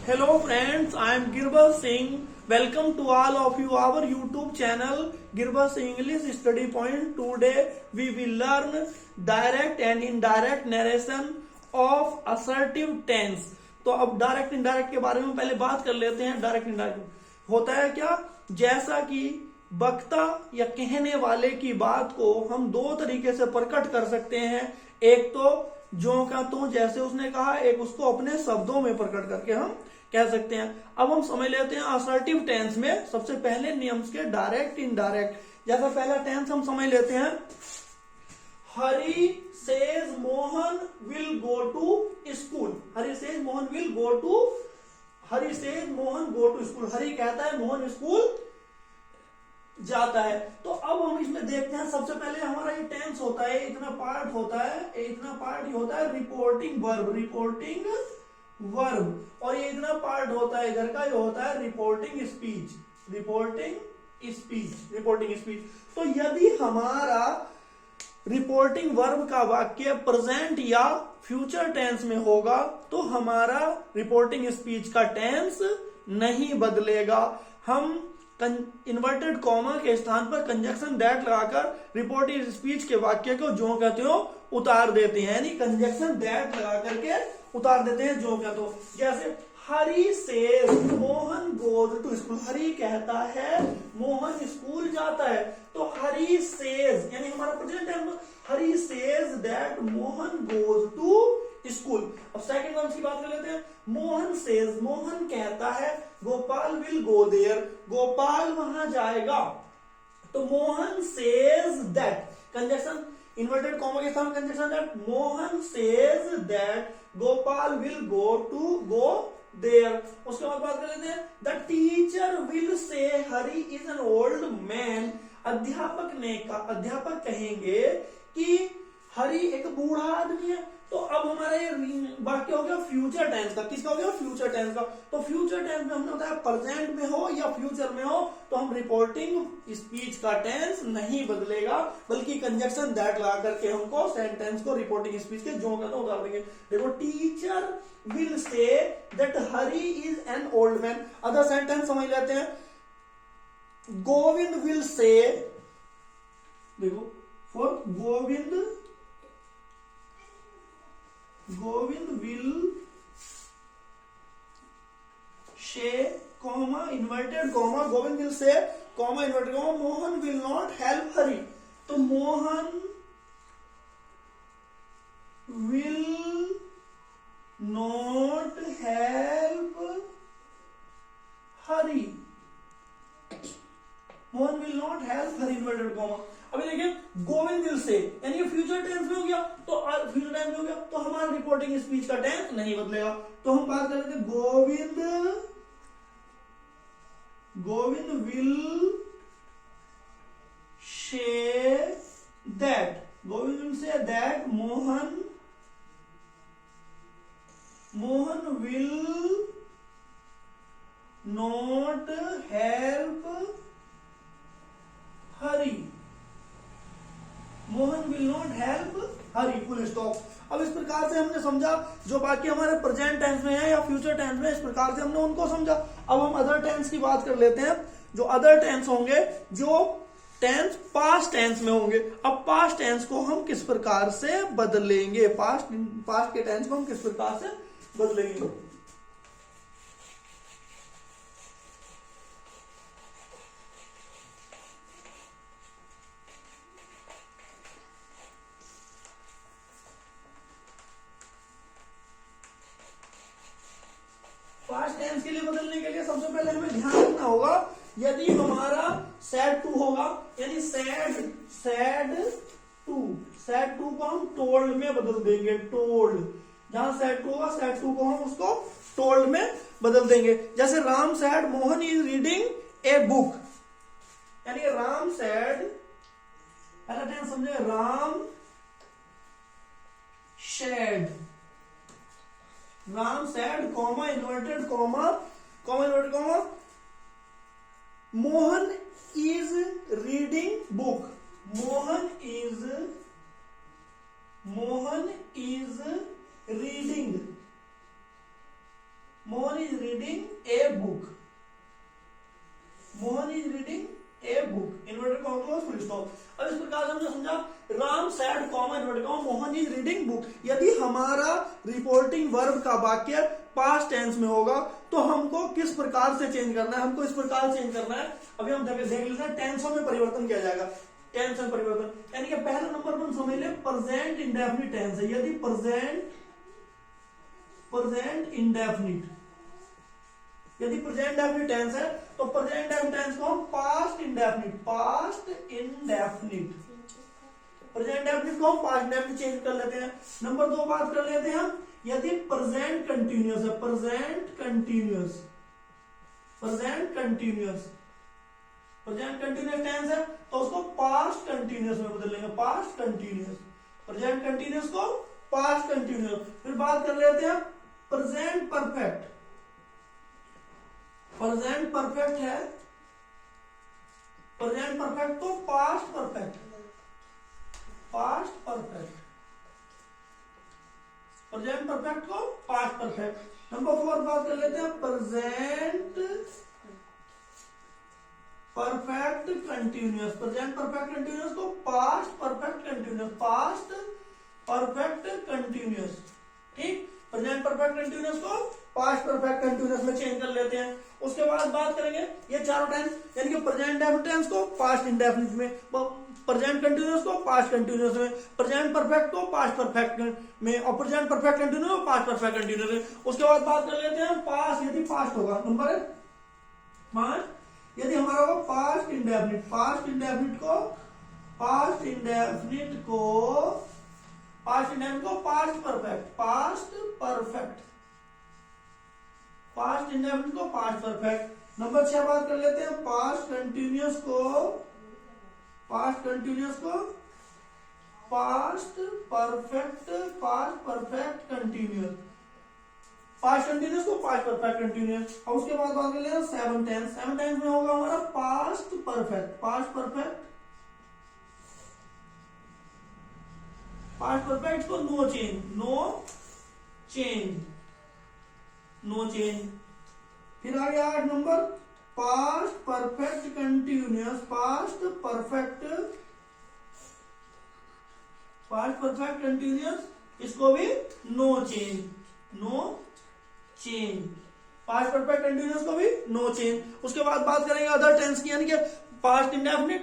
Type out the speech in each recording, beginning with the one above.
Hello friends, I am Girbal Singh. Welcome to all of you our YouTube channel Girbal Singh English Study Point. Today we will learn direct and indirect narration of assertive tense. तो अब direct indirect के बारे में पहले बात कर लेते हैं। डायरेक्ट इनडायरेक्ट होता है क्या, जैसा कि वक्ता या कहने वाले की बात को हम दो तरीके से प्रकट कर सकते हैं। एक तो जो का तो जैसे उसने कहा, एक उसको अपने शब्दों में प्रकट करके हम कह सकते हैं। अब हम समझ लेते हैं असर्टिव टेंस में सबसे पहले नियम्स के डायरेक्ट इनडायरेक्ट। जैसा पहला टेंस हम समझ लेते हैं, Hari says Mohan will go to school. Hari says Mohan will go to, Hari says Mohan go to school. Hari कहता है मोहन स्कूल जाता है। तो अब हम इसमें देखते हैं, सबसे पहले हमारा ये टेंस होता है, इतना पार्ट होता है, इतना पार्ट ये होता है रिपोर्टिंग वर्ब, रिपोर्टिंग वर्ब, और ये इतना पार्ट होता है इधर का, ये होता है reporting speech, reporting speech, reporting speech. तो यदि हमारा रिपोर्टिंग वर्ब का वाक्य प्रेजेंट या फ्यूचर टेंस में होगा तो हमारा रिपोर्टिंग स्पीच का टेंस नहीं बदलेगा। हम इन्वर्टेड कॉमा के स्थान पर कंजक्शन दैट लगाकर रिपोर्टिंग स्पीच के वाक्य को जो कहते हो उतार देते हैं, यानी कंजक्शन दैट लगा करके उतार देते हैं जो क्या तो। जैसे Hari says Mohan goes to school, Hari कहता है मोहन स्कूल जाता है। तो हरी सेज यानी हमारा present tense, Hari says that Mohan goes to school. अब सेकंड वन की बात कर लेते हैं, मोहन सेज, मोहन कहता है Gopal will go there, Gopal वहां जाएगा। तो Mohan says that, conjunction inverted comma के साथ conjunction that, Mohan says that Gopal will go there. उसके बाद बात कर लेते हैं, द टीचर विल से हरी इज एन ओल्ड मैन। अध्यापक कहेंगे कि हरी एक बूढ़ा आदमी है। तो अब हमारा ये वाक्य हो गया फ्यूचर टेंस का। किसका हो गया? फ्यूचर टेंस का। तो फ्यूचर टेंस में हमने बताया प्रेजेंट में हो या फ्यूचर में हो तो हम रिपोर्टिंग स्पीच का टेंस नहीं बदलेगा, बल्कि कंजक्शन दैट लगा करके हमको सेंटेंस को रिपोर्टिंग स्पीच के जो कहते हैं उतार देंगे। देखो, teacher will say that Hari is an old man. Other sentence समझ लेते हैं, गोविंद विल से, देखो for Govind will say comma inverted comma, Govind will say comma inverted comma, Mohan will not help Hari. तो Mohan will not help Hari, Mohan will not help Hari inverted comma. अभी देखिए, Govind will से यानी future tense में हो गया, तो फ्यूचर टेंस में हो गया तो हमारा रिपोर्टिंग स्पीच का टेंस नहीं बदलेगा। तो हम बात कर रहे थे Govind will say that, Govind will say that Mohan will not help Hari, Mohan will not help Hari, full stop. अब इस प्रकार से हमने समझा जो बाकी हमारे प्रेजेंट टेंस में है या फ्यूचर टेंस में, इस प्रकार से हमने उनको समझा। अब हम अदर टेंस की बात कर लेते हैं। जो अदर टेंस होंगे, जो टेंस पास्ट टेंस में होंगे। अब पास्ट टेंस को हम किस प्रकार से बदलेंगे, पास्ट के टेंस को हम किस प्रकार से बदलेंगे। पास्ट टेंस के लिए बदलने के लिए सबसे पहले हमें ध्यान रखना होगा, यदि हमारा सैड टू होगा, यानी सैड टू को हम टोल्ड में बदल देंगे। टोल्ड, जहां सैड टू होगा, सैड टू को हम उसको टोल्ड में बदल देंगे। जैसे Ram said Mohan is reading a book, यानी राम सैड, पहला टेंस समझे, Ram sad comma inverted comma inverted comma, Mohan is reading book, Mohan is reading, Mohan is reading a book, Mohan is reading a book, inverted comma close full stop. अब इस प्रकार से हमने समझा Ram sad comma inverted comma Mohan is reading book. यदि हमारा reporting verb का वाक्य पास्ट टेंस में होगा तो हमको किस प्रकार से चेंज करना है, हमको इस प्रकार चेंज करना है। अभी हम देख लेते हैं टेंसों में परिवर्तन किया जाएगा। टेंस में परिवर्तन यानी कि पहला नंबर पर समझ ले प्रेजेंट इंडेफिनिट टेंस है। यदि प्रेजेंट इंडेफिनिट, यदि प्रेजेंट इंडेफिनिट टेंस है तो प्रेजेंट इंडेफिनिट टेंस को हम पास्ट इंडेफिनिट प्रेजेंट इंडेफिनिट को हम पास्ट इंडेफिनिट चेंज कर लेते हैं। नंबर 2 बात कर लेते हैं हम, यदि प्रेजेंट कंटिन्यूअस है, प्रेजेंट कंटिन्यूअस टेंस है तो उसको पास्ट कंटिन्यूअस में बदल लेंगे, पास्ट कंटिन्यूअस, प्रेजेंट कंटिन्यूअस को पास्ट कंटिन्यूअस। फिर बात कर लेते हैं प्रेजेंट परफेक्ट है, प्रेजेंट परफेक्ट को पास्ट परफेक्ट, प्रेजेंट परफेक्ट को पास्ट परफेक्ट। नंबर 4 बात कर लेते हैं present perfect continuous, present perfect continuous को पास्ट परफेक्ट कंटिन्यूअस, ठीक। प्रेजेंट परफेक्ट कंटिन्यूअस को पास्ट परफेक्ट कंटिन्यूअस में चेंज कर लेते हैं। उसके बाद बात करेंगे ये चारों टेंस, यानी कि प्रेजेंट इंडेफिनिट टेंस को पास्ट इंडेफिनिट में, प्रेजेंट कंटिन्यूअस को पास्ट कंटिन्यूअस में, प्रेजेंट परफेक्ट को पास्ट परफेक्ट में और प्रेजेंट परफेक्ट कंटिन्यूअस को पास्ट परफेक्ट कंटिन्यूअस में। उसके बाद बात कर लेते हैं पास्ट, यदि पास्ट होगा नंबर 5, यदि हमारा होगा पास्ट इंडेफिनिट को पास्ट परफेक्ट। नंबर 6 बात कर लेते हैं पास्ट कंटिन्यूअस को past perfect continuous, past continuous को पास्ट परफेक्ट कंटिन्यूअस। और उसके बाद बात कर लेते हैं 7 टेंस में होगा हमारा पास्ट परफेक्ट को नो चेंज। फिर आ गया 8 number past perfect continuous, past perfect continuous, इसको भी no change, past perfect continuous को भी नो चेंज। उसके बाद बात करेंगे अदर टेंस की, यानी कि पास्ट इंडेफिनिट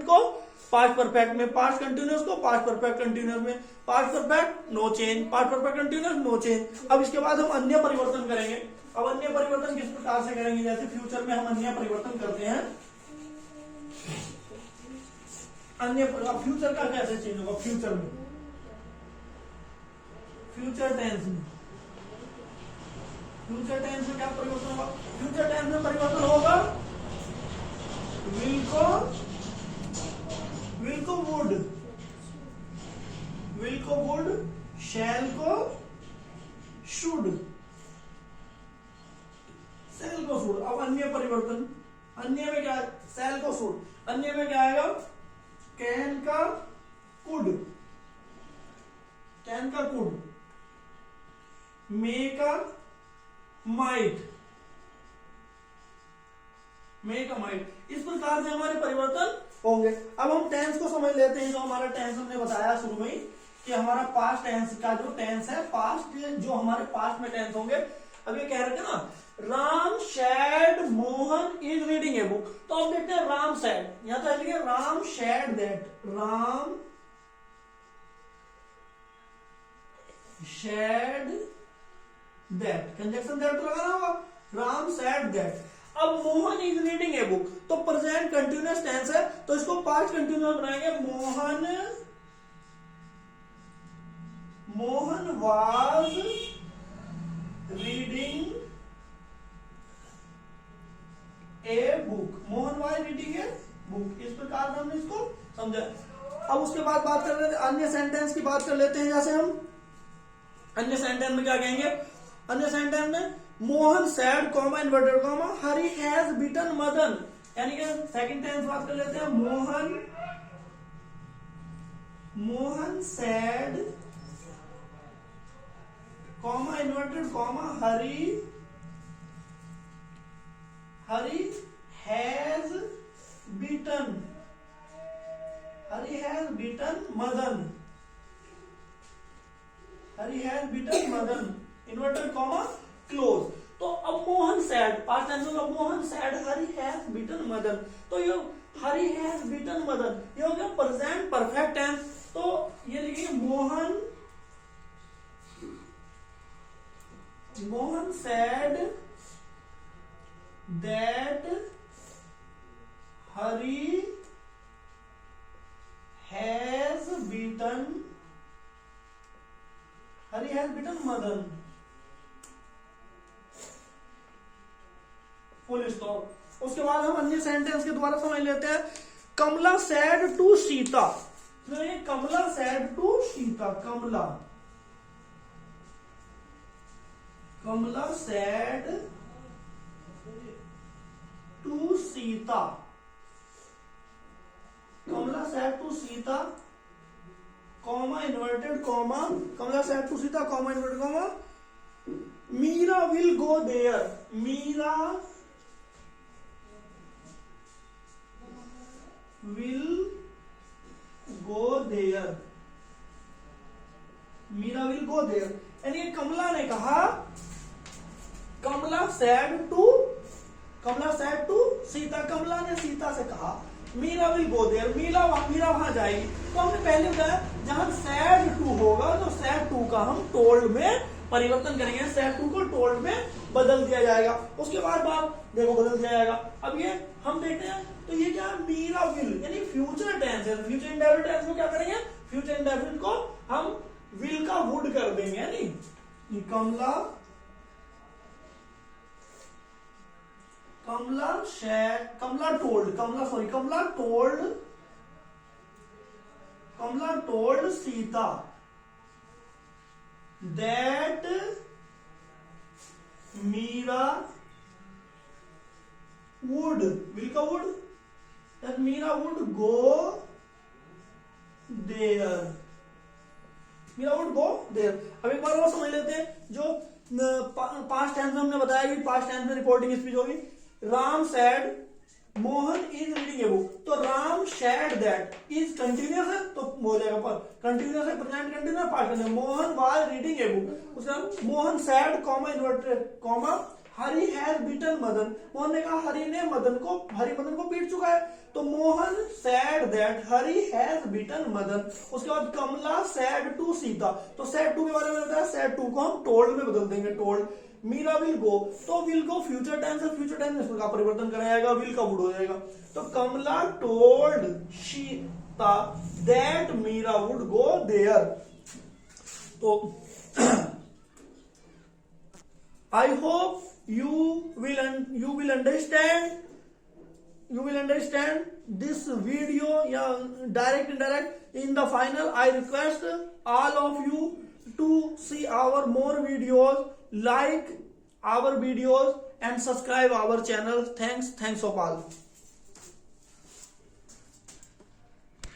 को पास्ट परफेक्ट में, पास्ट कंटिन्यूअस को पास्ट परफेक्ट कंटिन्यूअस में, past perfect no change, past perfect continuous no change. अब इसके बाद हम अन्य परिवर्तन करेंगे। अब अन्य परिवर्तन किस प्रकार से करेंगे, जैसे फ्यूचर में हम अन्य परिवर्तन करते हैं, फ्यूचर का कैसे चेंज होगा, फ्यूचर टेंस में क्या परिवर्तन होगा, फ्यूचर टेंस में परिवर्तन होगा विल को वुड, शैल को शुड, सेल को शुड। अब अन्य परिवर्तन, अन्य में क्या है, सेल को शुड, अन्य में क्या आएगा, कैन का कुड, मे का माइट, इस प्रकार से हमारे परिवर्तन होंगे। अब हम टेंस को समझ लेते हैं। जो हमारा टेंस हमने बताया शुरू में ही कि हमारा पास्ट टेंस का जो टेंस है, पास्ट जो हमारे पास्ट में टेंस होंगे। अब ये कह रहे थे ना Ram said Mohan is reading a book, तो अब देखते हैं राम सैड, यहां तो लिखे Ram said that, Ram said that, conjunction that तो लगाना होगा, राम सैड दैट। अब Mohan is reading a book, तो प्रेजेंट कंटिन्यूअस टेंस है तो इसको पास्ट कंटिन्यूअस बनाएंगे, Mohan was reading a book, इस प्रकार से हमने इसको समझा। अब उसके बाद बात कर रहे थे अन्य सेंटेंस की बात कर लेते हैं। जैसे हम अन्य सेंटेंस में क्या कहेंगे, अन्य सेंटेंस में Mohan said comma inverted comma Hari has beaten Madan, यानी कि सेकंड टेंस बात कर लेते हैं Mohan sad comma inverted comma, Hari has beaten Madan. Hari has beaten Madan, inverted comma close. तो अब मोहन सैड, पास्ट टेंस में Mohan sad Hari has beaten Madan, तो ये हरी हैज बीटन मदन ये हो गया प्रेजेंट परफेक्ट टेंस। तो ये लिखिए Mohan said that Hari has beaten Madan, full stop. उसके बाद हम अन्य सेंटेंस के द्वारा समझ लेते हैं। Kamala said to Sita, Kamala said to Sita, Kamala said to Sita, Kamala said to Sita, comma inverted comma, Kamala said to Sita, comma inverted comma, Meera will go there, Meera will go there, Meera will go there. यानी कमला ने कहा, कमला सैड टू सीता, कमला ने सीता से कहा Meera will go there, Meera वहां जाएगी। तो हमने पहले बताया जहां सैड टू होगा तो सैड टू का हम टोल्ड में परिवर्तन करेंगे, सैड टू को टोल्ड में बदल दिया जाएगा। उसके बाद देखो बदल दिया जाएगा। अब ये हम देखते हैं, तो ये क्या मीरा विल यानी फ्यूचर टेंस है, फ्यूचर इंडेफिनिट टेंस में क्या करेंगे, फ्यूचर इंडेफिनिट को हम विल का वुड कर देंगे, यानी Kamala told Sita that Meera would, will का would, that Meera would go there, Meera would go there. अब एक बार और समझ लेते हैं। जो पास्ट टेंस में हमने बताया कि पास्ट टेंस में रिपोर्टिंग स्पीच होगी। Ram said Mohan is reading a book, तो Ram said that is continuous है तो हो जाएगा पर, कंटिन्यूअस है present continuous past continuous. Mohan was reading a book, उसका Mohan said comma inverted comma Hari has beaten Madan, Mohan ने कहा हरी मदन को पीट चुका है, तो Mohan said that Hari has beaten Madan. उसके बाद कमला सैड टू सीता, तो सैड टू के बारे में बताया, सैड टू को हम टोल्ड में बदल देंगे, टोल्ड। मीरा विल गो, तो विल को फ्यूचर टेंस है, फ्यूचर टेंस में इसका परिवर्तन कराया जाएगा, विल का वुड हो जाएगा। तो Kamala told Sita that Meera would go there. तो I hope you will understand this video, direct indirect. In the final, I request all of you to see our more videos, like our videos and subscribe our channel. Thanks of all.